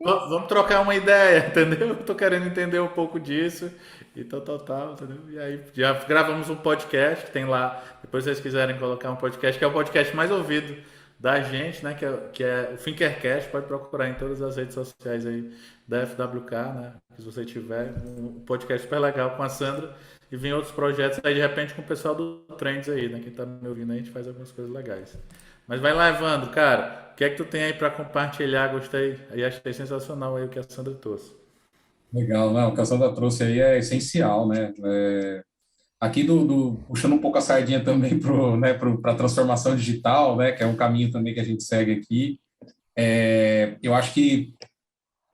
Vamos trocar uma ideia, entendeu? Eu tô querendo entender um pouco disso e tal, entendeu? E aí já gravamos um podcast que tem lá, depois se vocês quiserem colocar um podcast, que é o podcast mais ouvido da gente, né? Que é o Thinkercast, pode procurar em todas as redes sociais aí da FWK, né? Se você tiver um podcast super legal com a Sandra e vem outros projetos aí de repente com o pessoal do Trends aí, né? Quem tá me ouvindo aí, a gente faz algumas coisas legais. Mas vai lá, Evandro, cara, o que é que tu tem aí para compartilhar? Gostei, e achei sensacional aí o que a Sandra trouxe. Legal, não, o que a Sandra trouxe aí é essencial, né? Aqui puxando um pouco a sardinha também para a transformação digital, né? Que é um caminho também que a gente segue aqui. Eu acho que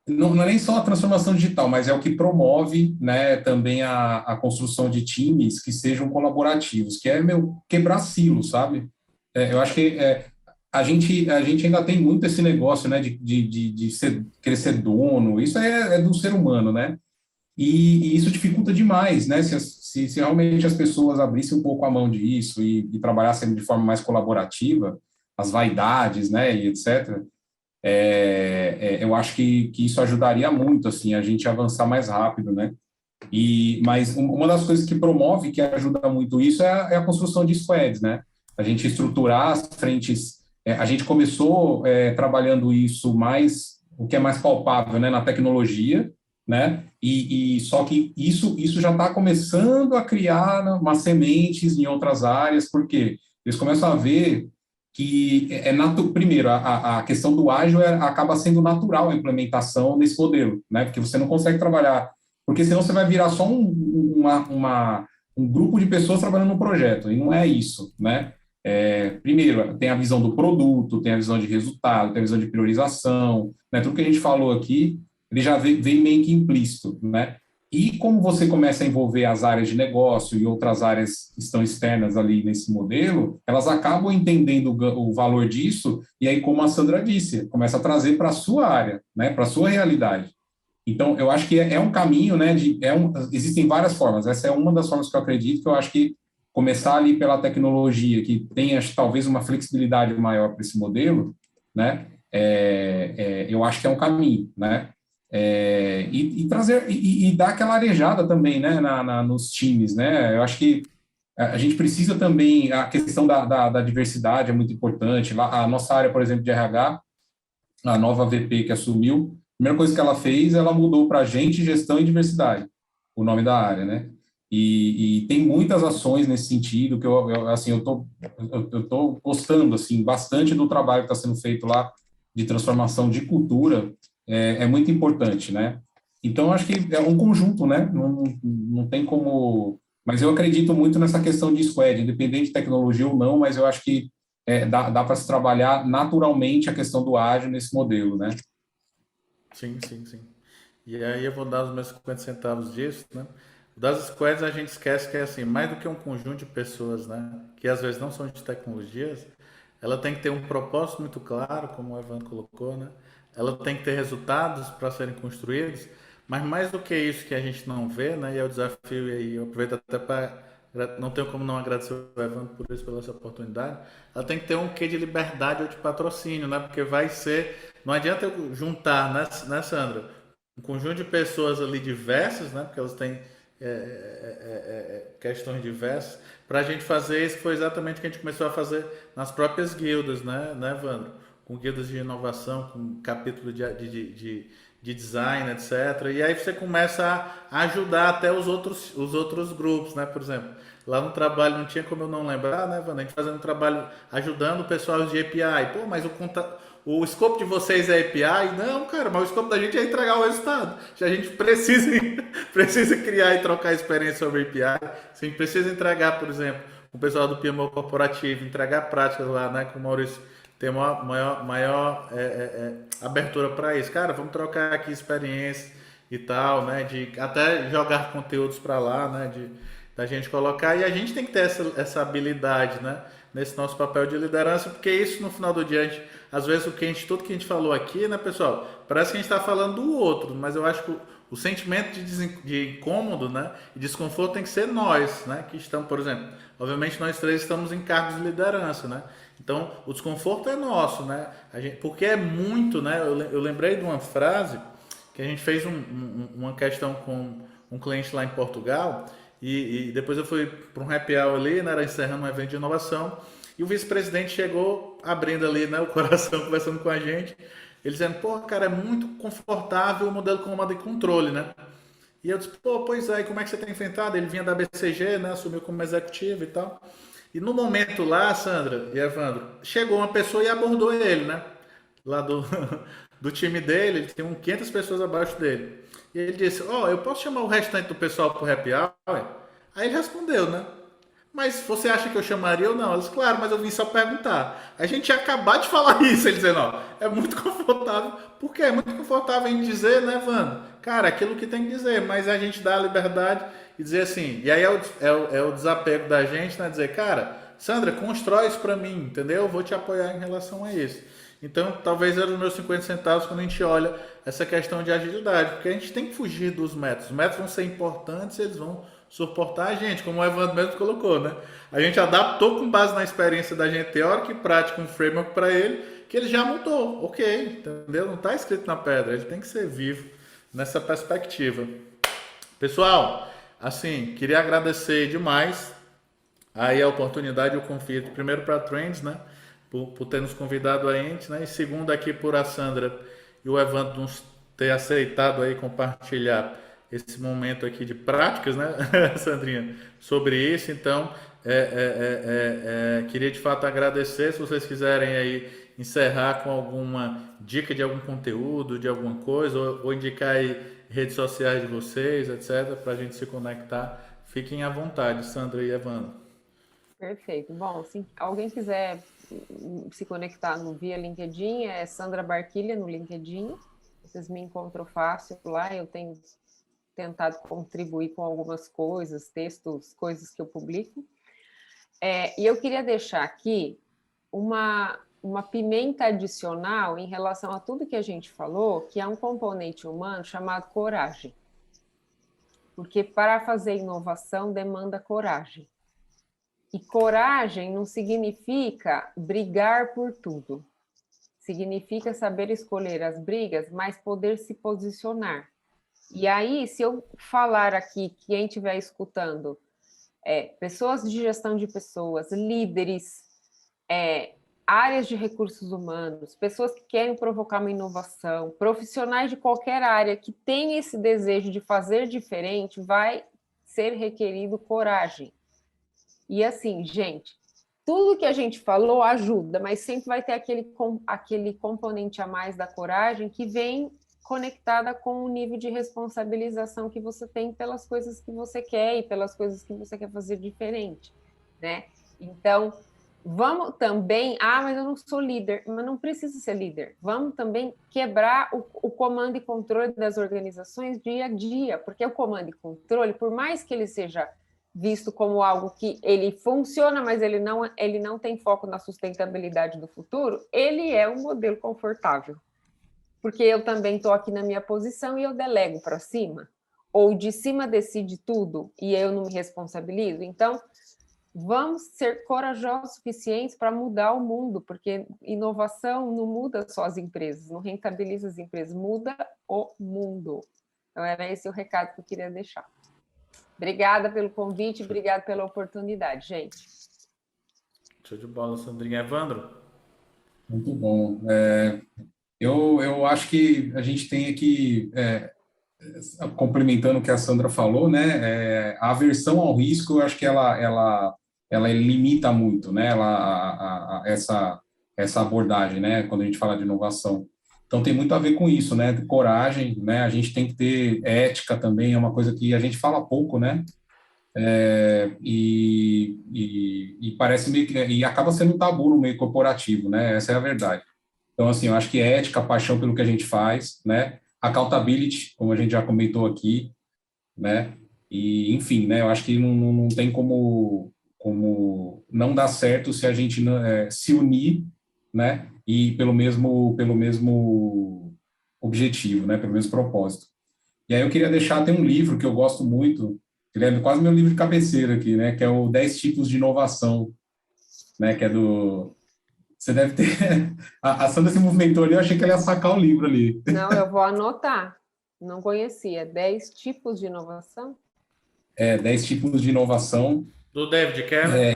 não é nem só a transformação digital, mas é o que promove, né, também a construção de times que sejam colaborativos, que é quebrar silos, sabe? Eu acho que a gente ainda tem muito esse negócio, né, de querer ser dono. Isso é do ser humano, né? E isso dificulta demais, né? Se realmente as pessoas abrissem um pouco a mão disso e trabalhassem de forma mais colaborativa, as vaidades, né, e etc., eu acho que isso ajudaria muito, assim, a gente avançar mais rápido, né? Mas uma das coisas que promove, que ajuda muito isso, é a construção de squads, né? A gente estruturar as frentes a gente começou trabalhando isso mais, o que é mais palpável, né, na tecnologia, né? E só que isso já está começando a criar, né, umas sementes em outras áreas, porque eles começam a ver que primeiro a questão do ágil acaba sendo natural a implementação desse modelo, né? Porque você não consegue trabalhar, porque senão você vai virar só um grupo de pessoas trabalhando no projeto, e não é isso, né? Primeiro, tem a visão do produto, tem a visão de resultado, tem a visão de priorização, né? Tudo que a gente falou aqui, ele já vem meio que implícito, né? E como você começa a envolver as áreas de negócio e outras áreas que estão externas ali nesse modelo, elas acabam entendendo o valor disso, e aí, como a Sandra disse, começa a trazer para a sua área, né? Para a sua realidade. Então, eu acho que é um caminho, né? Existem várias formas, essa é uma das formas que eu acredito, que eu acho que começar ali pela tecnologia, que tenha talvez uma flexibilidade maior para esse modelo, né? Eu acho que é um caminho, né? E trazer e dar aquela arejada também, né? Nos times, né? Eu acho que a gente precisa também, a questão da diversidade é muito importante. Lá, a nossa área, por exemplo, de RH, a nova VP que assumiu, a primeira coisa que ela fez, ela mudou para Gente, Gestão e Diversidade, o nome da área, né? E tem muitas ações nesse sentido que eu tô gostando assim bastante do trabalho que está sendo feito lá de transformação de cultura, é muito importante, né? Então acho que é um conjunto, né? Não tem como, mas eu acredito muito nessa questão de squad, independente de tecnologia ou não, mas eu acho que dá para se trabalhar naturalmente a questão do ágil nesse modelo, né? Sim, sim, sim. E aí eu vou dar os meus 50 centavos disso, né? Das squads a gente esquece que é assim, mais do que um conjunto de pessoas, né? Que às vezes não são de tecnologias, ela tem que ter um propósito muito claro, como o Evan colocou, né? Ela tem que ter resultados para serem construídos, mas mais do que isso que a gente não vê, né? E é o desafio, e aí eu aproveito até para. Não tenho como não agradecer o Evan por isso, pela essa oportunidade. Ela tem que ter um quê de liberdade ou de patrocínio, né? Porque vai ser. Não adianta eu juntar, né, Sandra? Um conjunto de pessoas ali diversas, né? Porque elas têm questões diversas, para a gente fazer isso, que foi exatamente o que a gente começou a fazer nas próprias guildas, né, Evandro? Com guildas de inovação, com capítulo de design, etc. E aí você começa a ajudar até os outros grupos, né? Por exemplo, lá no trabalho não tinha como eu não lembrar, né, Evandro? A gente fazendo um trabalho ajudando o pessoal de API. Pô, mas o escopo de vocês é API? Não, cara, mas o escopo da gente é entregar o resultado. Se a gente precisa criar e trocar experiência sobre API, se a gente precisa entregar, por exemplo, o pessoal do PMO corporativo, entregar práticas lá, né, com o Maurício tem maior abertura para isso. Cara, vamos trocar aqui experiência e tal, né, de até jogar conteúdos para lá, né, da gente colocar, e a gente tem que ter essa habilidade, né, nesse nosso papel de liderança, porque isso no final do dia, às vezes tudo que a gente falou aqui, né, pessoal, parece que a gente está falando do outro, mas eu acho que o sentimento de incômodo, né, e desconforto tem que ser nós, né, que estamos, por exemplo, obviamente nós três estamos em cargos de liderança, né, então o desconforto é nosso, né, porque é muito, né, eu lembrei de uma frase que a gente fez uma questão com um cliente lá em Portugal, e depois eu fui para um happy hour ali, né, era encerrando um evento de inovação, e o vice-presidente chegou abrindo ali, né, o coração, conversando com a gente, ele dizendo, pô, cara, é muito confortável o modelo comando e controle, né? E eu disse, pô, pois é, e como é que você tem enfrentado? Ele vinha da BCG, né, assumiu como executivo e tal. E no momento lá, Sandra e Evandro, chegou uma pessoa e abordou ele, né? Lá do time dele, ele tem 500 pessoas abaixo dele. E ele disse, eu posso chamar o restante do pessoal pro happy hour? Aí ele respondeu, né? Mas você acha que eu chamaria ou não? Eles, claro, mas eu vim só perguntar. A gente ia acabar de falar isso, ele dizendo, é muito confortável. Por quê? É muito confortável em dizer, né, Vando? Cara, aquilo que tem que dizer, mas a gente dá a liberdade e dizer assim. E aí é o desapego da gente, né? Dizer, cara, Sandra, constrói isso pra mim, entendeu? Eu vou te apoiar em relação a isso. Então, talvez era os meus 50 centavos quando a gente olha essa questão de agilidade, porque a gente tem que fugir dos métodos. Os métodos vão ser importantes, eles vão suportar a gente, como o Evandro mesmo colocou, né? A gente adaptou com base na experiência da gente teórica e prática um framework para ele, que ele já mudou, ok, entendeu? Não está escrito na pedra, ele tem que ser vivo nessa perspectiva. Pessoal, assim, queria agradecer demais aí a oportunidade e o convite, primeiro para a Trends, né? por ter nos convidado a gente, né? E segundo aqui por a Sandra e o Evandro nos ter aceitado aí compartilhar esse momento aqui de práticas, né, Sandrinha, sobre isso. Então, queria de fato agradecer. Se vocês quiserem aí encerrar com alguma dica de algum conteúdo, de alguma coisa, ou indicar aí redes sociais de vocês, etc., para a gente se conectar, fiquem à vontade, Sandra e Evandro. Perfeito. Bom, se alguém quiser se conectar via LinkedIn, é Sandra Barquilha no LinkedIn. Vocês me encontram fácil lá. Eu tenho tentado contribuir com algumas coisas, textos, coisas que eu publico. E eu queria deixar aqui uma pimenta adicional em relação a tudo que a gente falou, que é um componente humano chamado coragem. Porque para fazer inovação demanda coragem. E coragem não significa brigar por tudo. Significa saber escolher as brigas, mas poder se posicionar. E aí, se eu falar aqui, quem estiver escutando, pessoas de gestão de pessoas, líderes, áreas de recursos humanos, pessoas que querem provocar uma inovação, profissionais de qualquer área que têm esse desejo de fazer diferente, vai ser requerido coragem. E assim, gente, tudo que a gente falou ajuda, mas sempre vai ter aquele componente a mais da coragem que vem conectada com o nível de responsabilização que você tem pelas coisas que você quer e pelas coisas que você quer fazer diferente, né? Então, vamos também... mas eu não sou líder. Mas não precisa ser líder. Vamos também quebrar o comando e controle das organizações dia a dia, porque o comando e controle, por mais que ele seja visto como algo que ele funciona, mas ele não tem foco na sustentabilidade do futuro, ele é um modelo confortável. Porque eu também estou aqui na minha posição e eu delego para cima, ou de cima decide tudo e eu não me responsabilizo. Então, vamos ser corajosos o suficientes para mudar o mundo, porque inovação não muda só as empresas, não rentabiliza as empresas, muda o mundo. Então, era esse o recado que eu queria deixar. Obrigada pelo convite, obrigada pela oportunidade, gente. Show de bola, Sandrinha. Evandro? Muito bom. Eu acho que a gente tem aqui, complementando o que a Sandra falou, né, a aversão ao risco, eu acho que ela limita muito, né, essa abordagem, né, quando a gente fala de inovação. Então, tem muito a ver com isso, né, coragem, né, a gente tem que ter ética também, é uma coisa que a gente fala pouco, né, e parece meio que, e acaba sendo um tabu no meio corporativo, né, essa é a verdade. Então, assim, eu acho que ética, paixão pelo que a gente faz, né, accountability, como a gente já comentou aqui, né, e, enfim, né, eu acho que não tem como não dar certo se a gente não, se unir, né, e pelo mesmo objetivo, né, pelo mesmo propósito. E aí eu queria deixar, tem um livro que eu gosto muito, ele é quase meu livro de cabeceira aqui, né, que é o 10 tipos de inovação, né, que é do... Você deve ter... A Sandra se movimentou ali, eu achei que ela ia sacar o livro ali. Não, eu vou anotar. Não conhecia. 10 tipos de inovação? 10 tipos de inovação. Do David Cameron?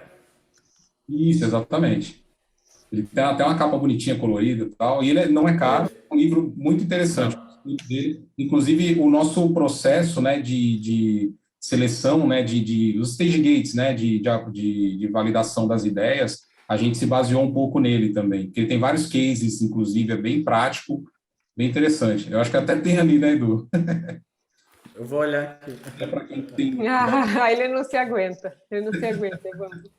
Isso, exatamente. Ele tem até uma capa bonitinha, colorida e tal, e ele não é caro, é um livro muito interessante. Inclusive, o nosso processo, né, de seleção, né, os stage gates, né, de validação das ideias, a gente se baseou um pouco nele também, porque ele tem vários cases, inclusive, é bem prático, bem interessante. Eu acho que até tem ali, né, Edu? Eu vou olhar aqui. É para quem tem... Ele não se aguenta. Ele não se aguenta, Evandro.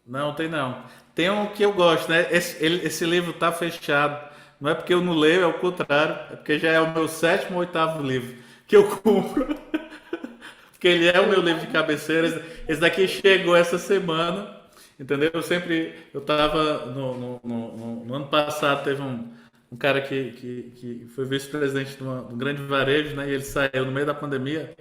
Não, tem não. Tem um que eu gosto, né? Esse livro tá fechado. Não é porque eu não leio, é o contrário. É porque já é o meu 7º ou 8º livro que eu compro. Porque ele é o meu livro de cabeceira. Esse daqui chegou essa semana, entendeu? Eu tava no ano passado, teve um cara que foi vice-presidente de um grande varejo, né? E ele saiu no meio da pandemia.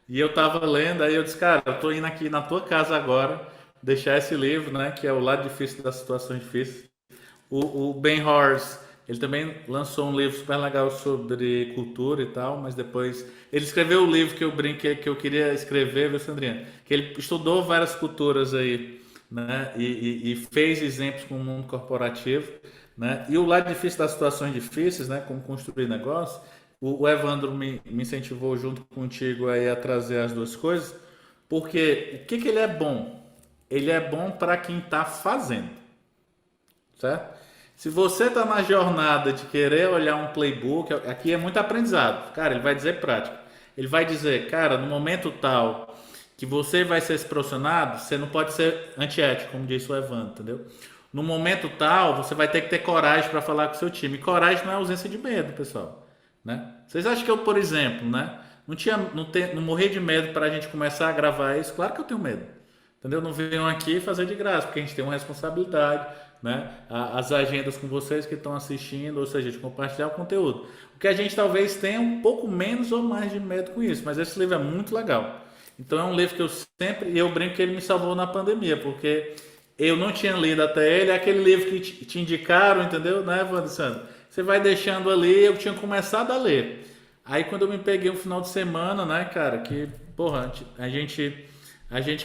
E eu tava lendo, aí eu disse, cara, eu tô indo aqui na tua casa agora, deixar esse livro, né? Que é O Lado Difícil das Situações Difíceis. O Ben Horst, ele também lançou um livro super legal sobre cultura e tal, mas depois... Ele escreveu o livro que eu brinquei, que eu queria escrever, viu, Sandrinha? Que ele estudou várias culturas aí né? E fez exemplos com o mundo corporativo, né? E o lado difícil das situações difíceis, né? Como construir negócio, o Evandro me incentivou junto contigo aí a trazer as duas coisas, porque o que ele é bom? Ele é bom para quem está fazendo, certo? Se você está na jornada de querer olhar um playbook, aqui é muito aprendizado. Cara, ele vai dizer prática. Ele vai dizer, cara, no momento tal que você vai ser esse profissional, você não pode ser antiético, como disse o Evandro, entendeu? No momento tal, você vai ter que ter coragem para falar com o seu time. E coragem não é ausência de medo, pessoal, né? Vocês acham que eu, por exemplo, né, não morri de medo para a gente começar a gravar isso? Claro que eu tenho medo. Entendeu? Não venham aqui fazer de graça, porque a gente tem uma responsabilidade, né? As agendas com vocês que estão assistindo, ou seja, de compartilhar o conteúdo. O que a gente talvez tenha um pouco menos ou mais de medo com isso, mas esse livro é muito legal. Então é um livro que e eu brinco que ele me salvou na pandemia, porque eu não tinha lido até ele, é aquele livro que te indicaram, entendeu? Né, Wander? Você vai deixando ali, eu tinha começado a ler. Aí quando eu me peguei um final de semana, né, cara, que, porra, a gente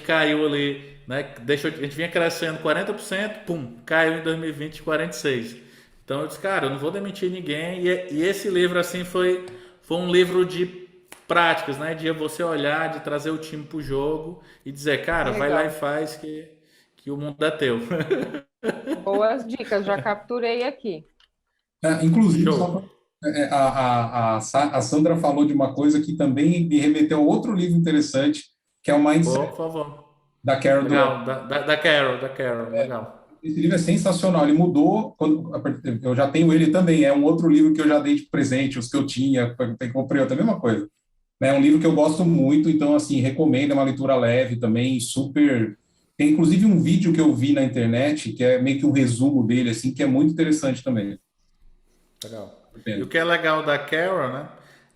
caiu ali, né? A gente vinha crescendo 40%, pum, caiu em 2020 46%. Então eu disse, cara, eu não vou demitir ninguém. E esse livro, assim, foi um livro de práticas, né? De você olhar, de trazer o time pro jogo e dizer, cara, vai lá e faz que o mundo é teu. Boas dicas, já capturei aqui. Inclusive, Show. a Sandra falou de uma coisa que também me remeteu a outro livro interessante, que é o Por Mindset, favor. da Carol Dweck. Legal, da Carol, legal. Esse livro é sensacional, ele mudou, eu já tenho ele também, é um outro livro que eu já dei de presente, os que eu tinha, que comprei outra, a mesma coisa. É um livro que eu gosto muito, então, assim, recomendo, é uma leitura leve também, super... Tem, inclusive, um vídeo que eu vi na internet, que é meio que um resumo dele, assim, que é muito interessante também. Legal. E o que é legal da Carol, né?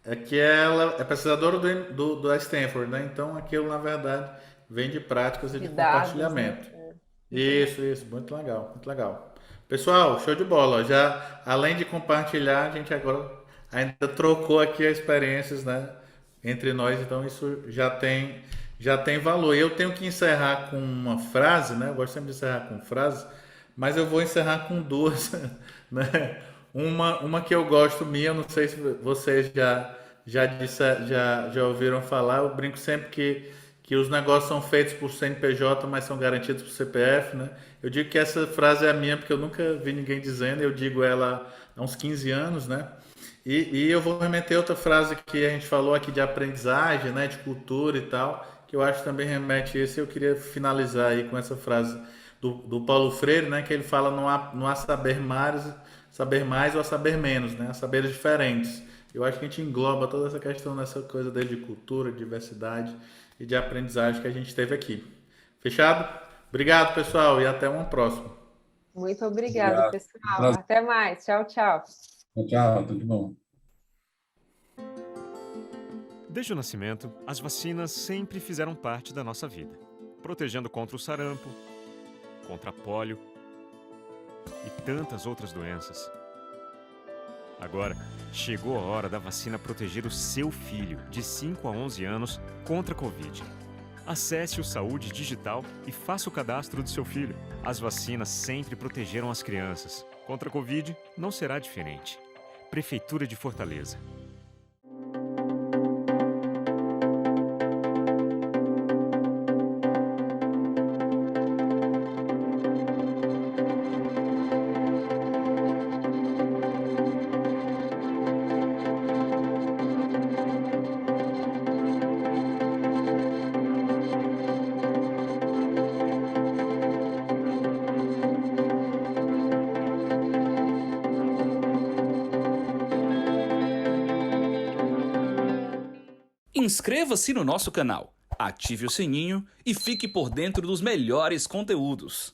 É que ela é pesquisadora da Stanford, né? Então aquilo, na verdade, vem de práticas e de Dados, compartilhamento. né? Isso, muito legal, muito legal. Pessoal, show de bola. Já, além de compartilhar, a gente agora ainda trocou aqui as experiências, né? Entre nós, então isso já tem valor. E eu tenho que encerrar com uma frase, né? Eu gosto sempre de encerrar com frase, mas eu vou encerrar com duas, né? Uma que eu gosto minha, eu não sei se vocês já ouviram falar, eu brinco sempre que os negócios são feitos por CNPJ, mas são garantidos por CPF, né? Eu digo que essa frase é minha porque eu nunca vi ninguém dizendo, eu digo ela há uns 15 anos, né? E eu vou remeter outra frase que a gente falou aqui de aprendizagem, né? De cultura e tal, que eu acho que também remete a isso. Eu queria finalizar aí com essa frase do Paulo Freire, né? Que ele fala não há saber mais ou saber menos, né? Há saberes diferentes. Eu acho que a gente engloba toda essa questão nessa coisa de cultura, de diversidade e de aprendizagem que a gente teve aqui. Fechado? Obrigado, pessoal, e até uma próxima. Muito obrigada, Obrigado. pessoal. Até mais. Tchau, tchau. Tchau, tudo bom. Desde o nascimento, as vacinas sempre fizeram parte da nossa vida, protegendo contra o sarampo, contra a pólio e tantas outras doenças. Agora, chegou a hora da vacina proteger o seu filho, de 5 a 11 anos, contra a Covid. Acesse o Saúde Digital e faça o cadastro do seu filho. As vacinas sempre protegeram as crianças. Contra a Covid, não será diferente. Prefeitura de Fortaleza. Inscreva-se no nosso canal, ative o sininho e fique por dentro dos melhores conteúdos.